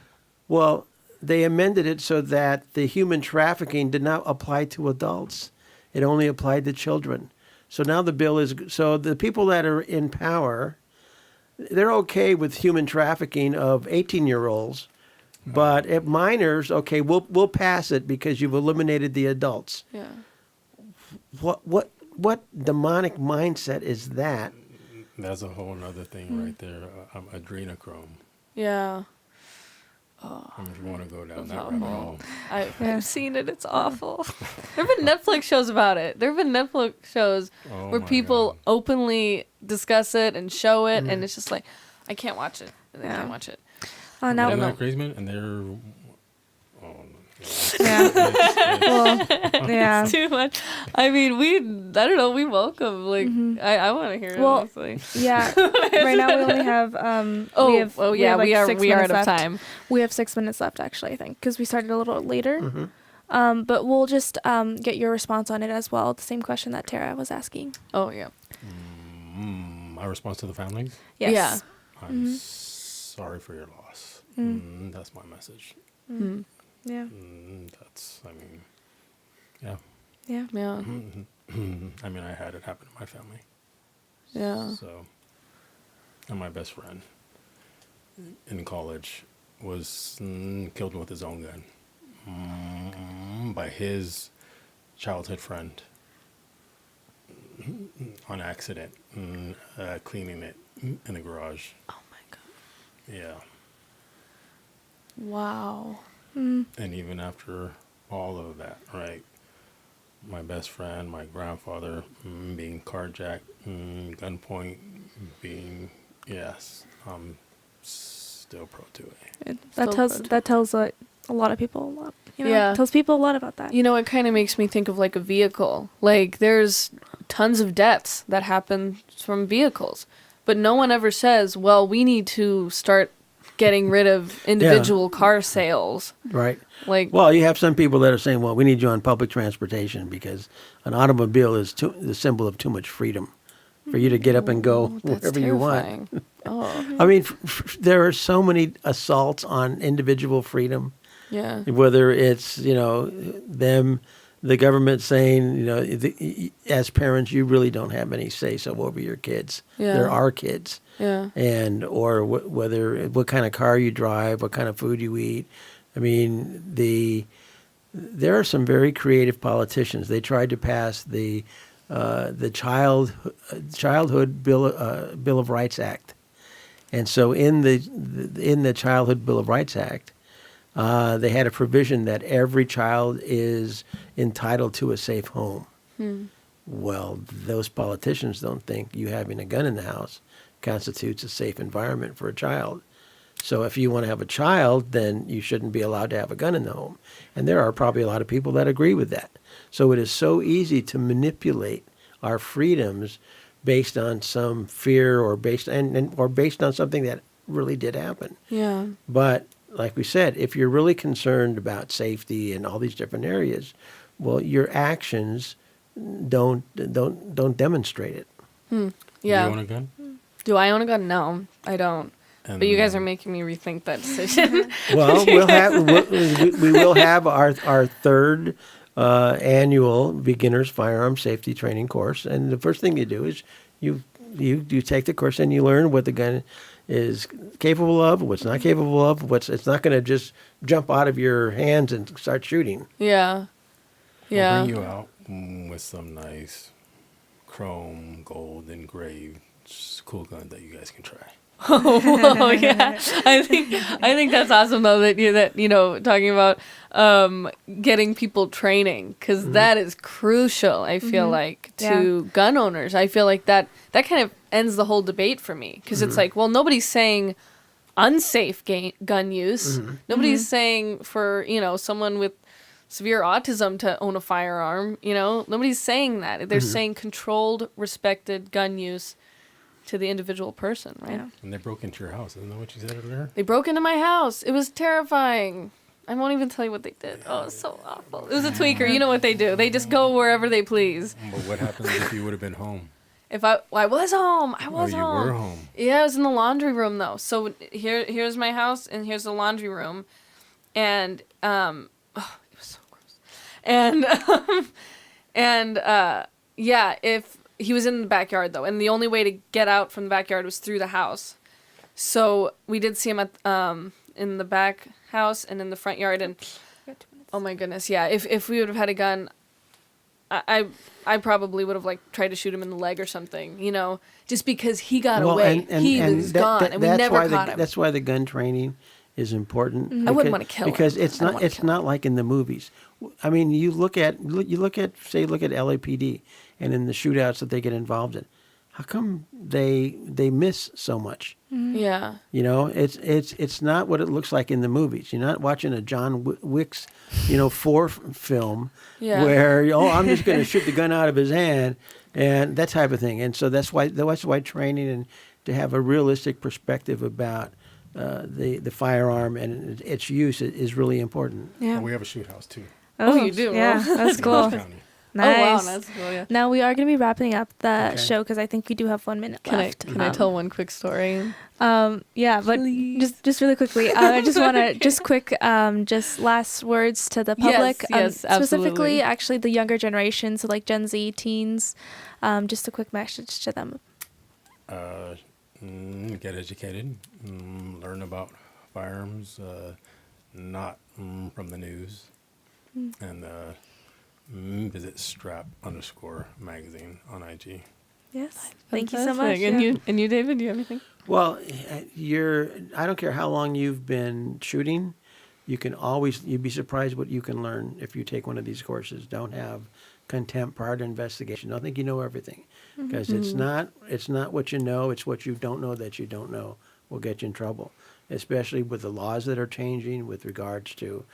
Well, they amended it so that the human trafficking did not apply to adults. It only applied to children. So now the bill is, so the people that are in power, they're okay with human trafficking of 18-year-olds, but at minors, okay, we'll pass it because you've eliminated the adults. Yeah. What demonic mindset is that? That's a whole other thing right there. Adrenochrome. Yeah. If you want to go down That's that awful. rabbit hole. I've seen it. It's awful. There have been Netflix shows about it. There have been Netflix shows where my people God. openly discuss it and show it, and it's just like, I can't watch it. I can't watch it. Oh, now, Isn't that crazy, man? And they're... yeah. Well, yeah. It's too much. I mean, I don't know, we welcome, I want to hear it, Well, honestly. Yeah. Right now we only have we are out of time. We have 6 minutes left, actually, I think, because we started a little later. But we'll just get your response on it as well. The same question that Tara was asking. Oh, yeah. My response to the families? Yes. Yeah. I'm sorry for your loss. That's my message. Yeah. That's, I mean, yeah. Yeah. Yeah. I mean, I had it happen to my family. Yeah. So, and my best friend in college was killed with his own gun by his childhood friend on accident, cleaning it in the garage. Oh my God. Yeah. Wow. And even after all of that, right? My best friend, my grandfather being carjacked, gunpoint, being, yes, I'm still pro to it. That tells a lot of people a lot. Yeah. Tells people a lot about that. You know, it kind of makes me think of like a vehicle. Like there's tons of deaths that happen from vehicles, but no one ever says, well, we need to start getting rid of individual car sales. Right. Like, Well, you have some people that are saying, well, we need you on public transportation because an automobile is the symbol of too much freedom for you to get up and go that's wherever you want. terrifying. Oh, I mean, there are so many assaults on individual freedom, yeah. whether it's, them, the government saying, as parents, you really don't have any say-so over your kids. Yeah. They're our kids. Yeah. And or what kind of car you drive, what kind of food you eat. I mean, there are some very creative politicians. They tried to pass the Childhood Bill of Rights Act, and so in the Childhood Bill of Rights Act, they had a provision that every child is entitled to a safe home. Well, those politicians don't think you having a gun in the house constitutes a safe environment for a child. So if you want to have a child, then you shouldn't be allowed to have a gun in the home. And there are probably a lot of people that agree with that. So it is so easy to manipulate our freedoms based on some fear or based on something that really did happen. Yeah. But like we said, if you're really concerned about safety in all these different areas, well, your actions don't demonstrate it. Yeah. Do you own a gun? Do I own a gun? No, I don't. And, But you guys are making me rethink that decision. Well, we will have our third annual beginners firearm safety training course, and the first thing you do is you take the course and you learn what the gun is capable of, what's not capable of, it's not going to just jump out of your hands and start shooting. Yeah. Yeah. I'll bring you out with some nice chrome, gold, engraved, cool gun that you guys can try. Oh yeah, I think that's awesome though that talking about getting people training because that is crucial. I feel like to gun owners. I feel like that kind of ends the whole debate for me because it's like, well, nobody's saying unsafe gun use. Nobody's saying for someone with severe autism to own a firearm. Nobody's saying that. They're saying controlled, respected gun use to the individual person, right? Yeah. And they broke into your house. Isn't that what you said earlier? They broke into my house. It was terrifying. I won't even tell you what they did. Oh, it's so awful. It was a tweaker. You know what they do. They just go wherever they please. But what happens if you would have been home? If I was home. I was you home. were home. Yeah, I was in the laundry room though. So here's my house and here's the laundry room. And it was so gross. If he was in the backyard though, and the only way to get out from the backyard was through the house. So we did see him at in the back house and in the front yard, and oh my goodness, yeah. If we would have had a gun, I probably would have tried to shoot him in the leg or something, just because he got away. He was gone, and we never caught him. That's why the gun training is important. I wouldn't want to kill him because it's not like in the movies. I mean, you look at LAPD and in the shootouts that they get involved in. How come they miss so much? Yeah. It's not what it looks like in the movies. You're not watching a John Wick's, 4 film where I'm just going to shoot the gun out of his hand and that type of thing. And so that's why training and to have a realistic perspective about the firearm and its use is really important. Yeah. Oh, we have a shoot house too. Oh, you do? Yeah, that's cool. Orange County. Nice. Oh, wow, that's cool, yeah. Now we are going to be wrapping up the Okay. show because I think we do have 1 minute left. Can I tell one quick story? Yeah, but just really quickly, I just want to just last words to the public. Yes, specifically, absolutely. actually, the younger generation, so like Gen Z teens. Just a quick message to them. Get educated, learn about firearms, not from the news, and visit strap_magazine on IG. Yes. Thank you so much. Fantastic. And you, David, do you have anything? Well, I don't care how long you've been shooting, you'd be surprised what you can learn if you take one of these courses. Don't have contempt prior to investigation. Don't think you know everything, because it's not what you know, it's what you don't know that you don't know will get you in trouble, especially with the laws that are changing with regards to,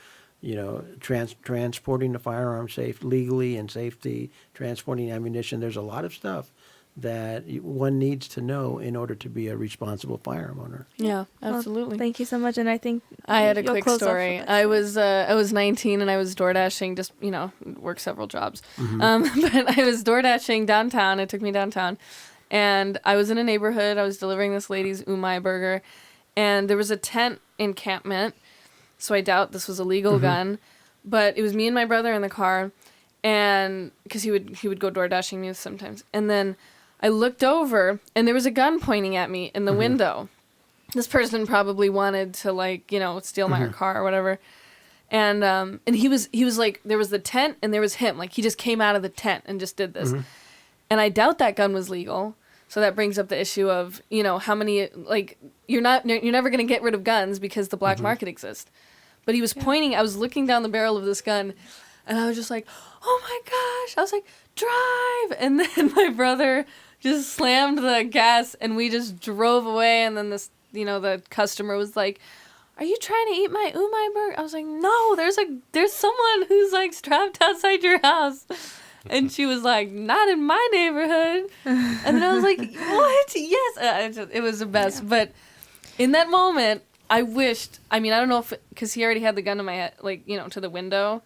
transporting the firearm legally and safety, transporting ammunition. There's a lot of stuff that one needs to know in order to be a responsible firearm owner. Yeah, Well, absolutely. thank you so much. And I think I had a you'll quick close off story. with us. I was 19 and I was door dashing, just worked several jobs. But I was door dashing downtown. It took me downtown, and I was in a neighborhood. I was delivering this lady's umai burger, and there was a tent encampment. So I doubt this was a legal gun, but it was me and my brother in the car, and because he would go door dashing me sometimes, and then I looked over and there was a gun pointing at me in the window. This person probably wanted to steal my car or whatever. And he was like, there was the tent and there was him. Like, he just came out of the tent and just did this. And I doubt that gun was legal. So that brings up the issue of, how many, you're never going to get rid of guns because the black market exists. But he was pointing, I was looking down the barrel of this gun and I was just like, oh my gosh. I was like, drive. And then my brother just slammed the gas and we just drove away. And then this, the customer was like, are you trying to eat my umai burger? I was like, no, there's someone who's strapped outside your house. And she was like, not in my neighborhood. And then I was like, what? Yes. It was the best. Yeah. But in that moment, I wished, I don't know if, because he already had the gun to my head, to the window.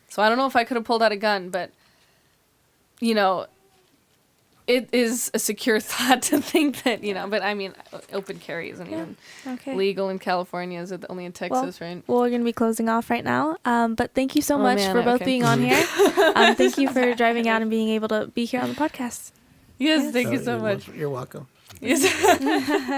So I don't know if I could have pulled out a gun, but, it is a secure thought to think that, but open carry isn't even legal in California. Is it only in Texas, right? Well, we're going to be closing off right now. But thank you so much for both being on here. Thank you for driving out and being able to be here on the podcast. Yes, thank you so much. You're welcome. Yes.